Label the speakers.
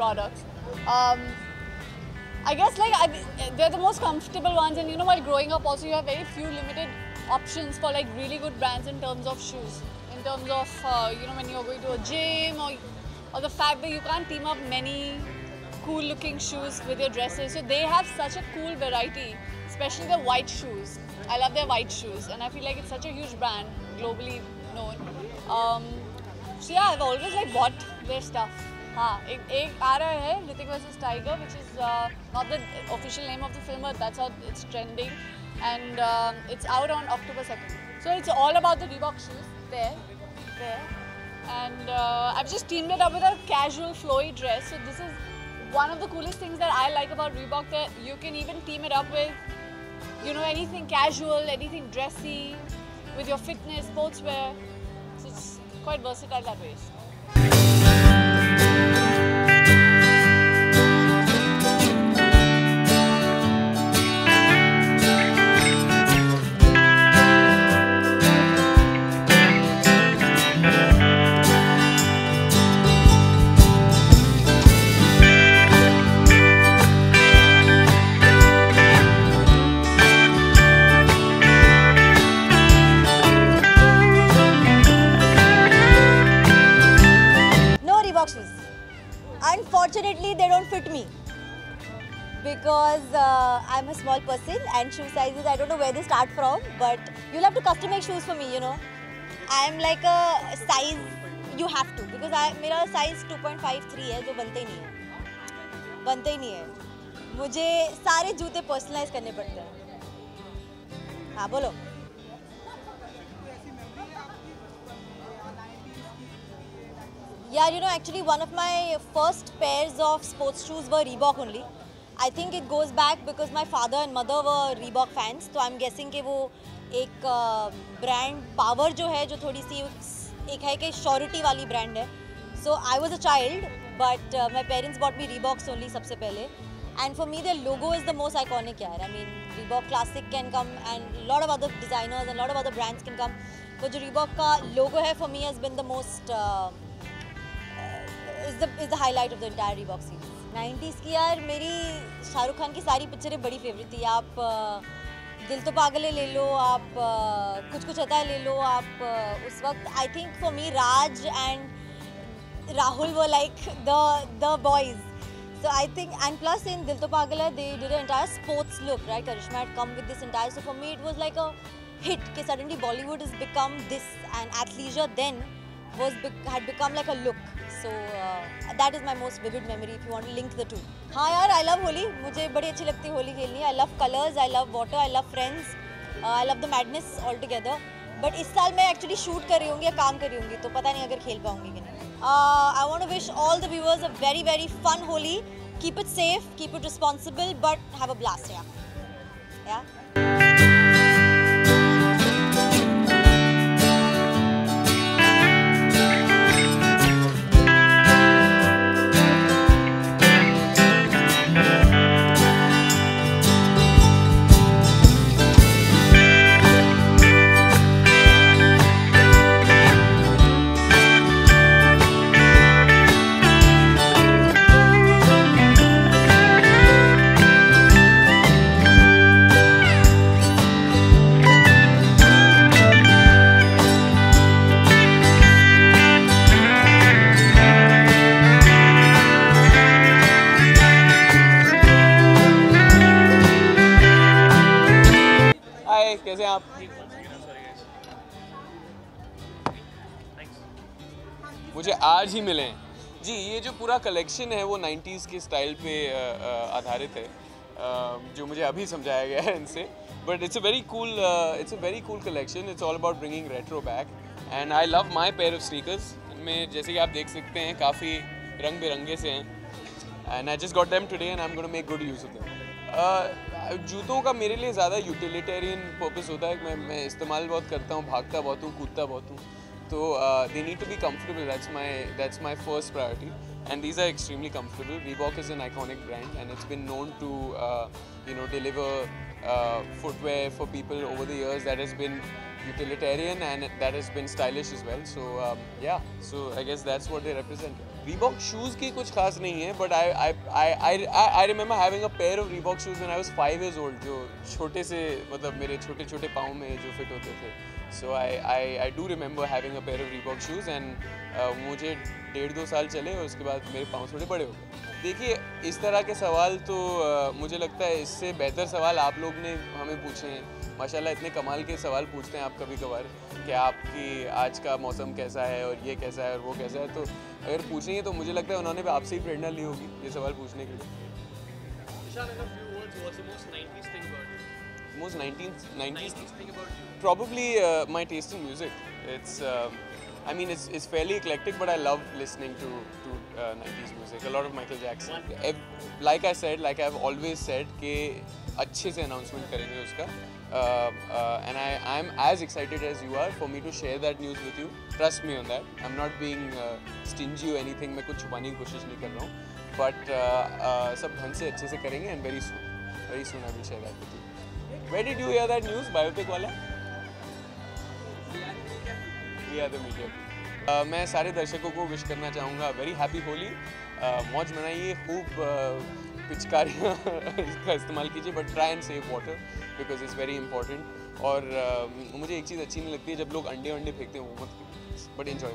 Speaker 1: products. I guess like they're the most comfortable ones, and you know, while growing up also you have very few limited options for like really good brands in terms of shoes. In terms of you know, when you're going to a gym, or the fact that you can't team up many cool looking shoes with your dresses. So they have such a cool variety, especially the white shoes. I love their white shoes, and I feel like it's such a huge brand, globally known. So yeah, I've always like bought their stuff. हाँ, एक आ रहा है Hrithik vs Tiger, which is not the official name of the film, but that's how it's trending, and it's out on October 2nd. So it's all about the Reebok shoes. There, and I've just teamed it up with a casual flowy dress. So this is one of the coolest things that I like about Reebok, that you can even team it up with, you know, anything casual, anything dressy, with your fitness, sportswear. So it's quite versatile that way.
Speaker 2: Unfortunately, they don't fit me because I'm a small person and shoe sizes, I don't know where they start from, but you'll have to custom make shoes for me, you know. I'm like a size, you have to, because मेरा size 2.53 है जो बनते ही नहीं है मुझे सारे जूते personalize करने पड़ते हैं. हाँ बोलो. Yeah, you know, actually one of my first pairs of sports shoes were Reebok only. I think it goes back because my father and mother were Reebok fans. So I'm guessing कि वो एक brand power जो है, जो थोड़ी सी एक है कि surety वाली brand है. So I was a child, but my parents bought me Reeboks only सबसे पहले. And for me, their logo is the most iconic. यार. I mean, Reebok Classic can come, and a lot of other designers and a lot of other brands can come. But जो Reebok का logo है, for me has been the most is the highlight of the entire Reebok series. 90s की यार मेरी शाहरुख खान की सारी पिक्चरें बड़ी फेवरेट थी. आप दिल तो पागल है ले लो, आप कुछ कुछ आता है ले लो, आप उस वक्त I think for me Raj and Rahul were like the boys. So I think, and plus in Dil To Pagal Hai, they did an entire sports look, right? Karishma had come with this entire, so for me it was like a hit. कि suddenly Bollywood has become this, and athleisure then had become like a look. So that is my most vivid memory if you want to link the two. हाँ यार, I love Holi. मुझे बड़ी अच्छी लगती है होली खेलनी. I love colors, I love water, I love friends, I love the madness altogether. But इस साल मैं actually shoot कर रही होंगी या काम कर रही होंगी, तो पता नहीं अगर खेल पाऊंगी कि नहीं. I want to wish all the viewers a very very fun Holi. Keep it safe, keep it responsible, but have a blast. Yeah.
Speaker 3: कैसे आप? मुझे आज ही मिले जी. ये जो पूरा कलेक्शन है वो 90s के स्टाइल पे आधारित है, जो मुझे अभी समझाया गया है इनसे. But it's a very cool collection. It's all about bringing retro back, and I love my pair of sneakers. इनमें जैसे कि आप देख सकते हैं काफ़ी रंग बिरंगे से हैं, and I just got them today and I am gonna make good use of them. जूतों का मेरे लिए ज़्यादा यूटिलिटेरियन पर्पस होता है कि मैं इस्तेमाल बहुत करता हूँ, भागता बहुत हूँ, कूदता बहुत हूँ, तो they need to be comfortable. That's my first priority, and these are extremely comfortable. Reebok is an iconic brand, and it's been known to deliver footwear for people over the years that has been utilitarian and that has been stylish as well. So yeah, so I guess that's what they represent. Reebok shoes की कुछ खास नहीं है, but I remember having a pair of Reebok shoes when I was 5 years old, जो छोटे से मतलब मेरे छोटे छोटे पाँव में जो फिट होते थे. So I do remember having a pair of Reebok shoes and मुझे 1.5-2 साल चले और उसके बाद मेरे पाँव थोड़े बड़े हो गए. देखिए, इस तरह के सवाल तो मुझे लगता है इससे बेहतर सवाल आप लोग ने हमें पूछे हैं. माशाल्लाह इतने कमाल के सवाल पूछते हैं आप कभी कभार कि आपकी आज का मौसम कैसा है और ये कैसा है और वो कैसा है. तो अगर पूछेंगे तो मुझे लगता है उन्होंने भी आपसे ही प्रेरणा ली होगी ये सवाल पूछने के लिए. Most 90s thing about you? Probably my taste in music. I mean, it's fairly eclectic, but I love listening to 90s music. A lot of Michael Jackson. Like I said, like I've always said, कि अच्छे से announcement करेंगे उसका. And I'm as excited as you are for me to share that news with you. Trust me on that. I'm not being stingy or anything. मैं कुछ छुपाने की कोशिश नहीं कर रहा हूँ. But सब ढंग से अच्छे से करेंगे and very soon I will share that with you. Where did you hear that news? Biopic वाला? Yeah, the media. मैं सारे दर्शकों को विश करना चाहूँगा वेरी हैप्पी होली. मौज मनाइए, खूब पिचकारियाँ का इस्तेमाल कीजिए, but try and save water because it's very important. और मुझे एक चीज़ अच्छी नहीं लगती है जब लोग अंडे फेंकते हैं, वो मत कीजिए, बट एंजॉय.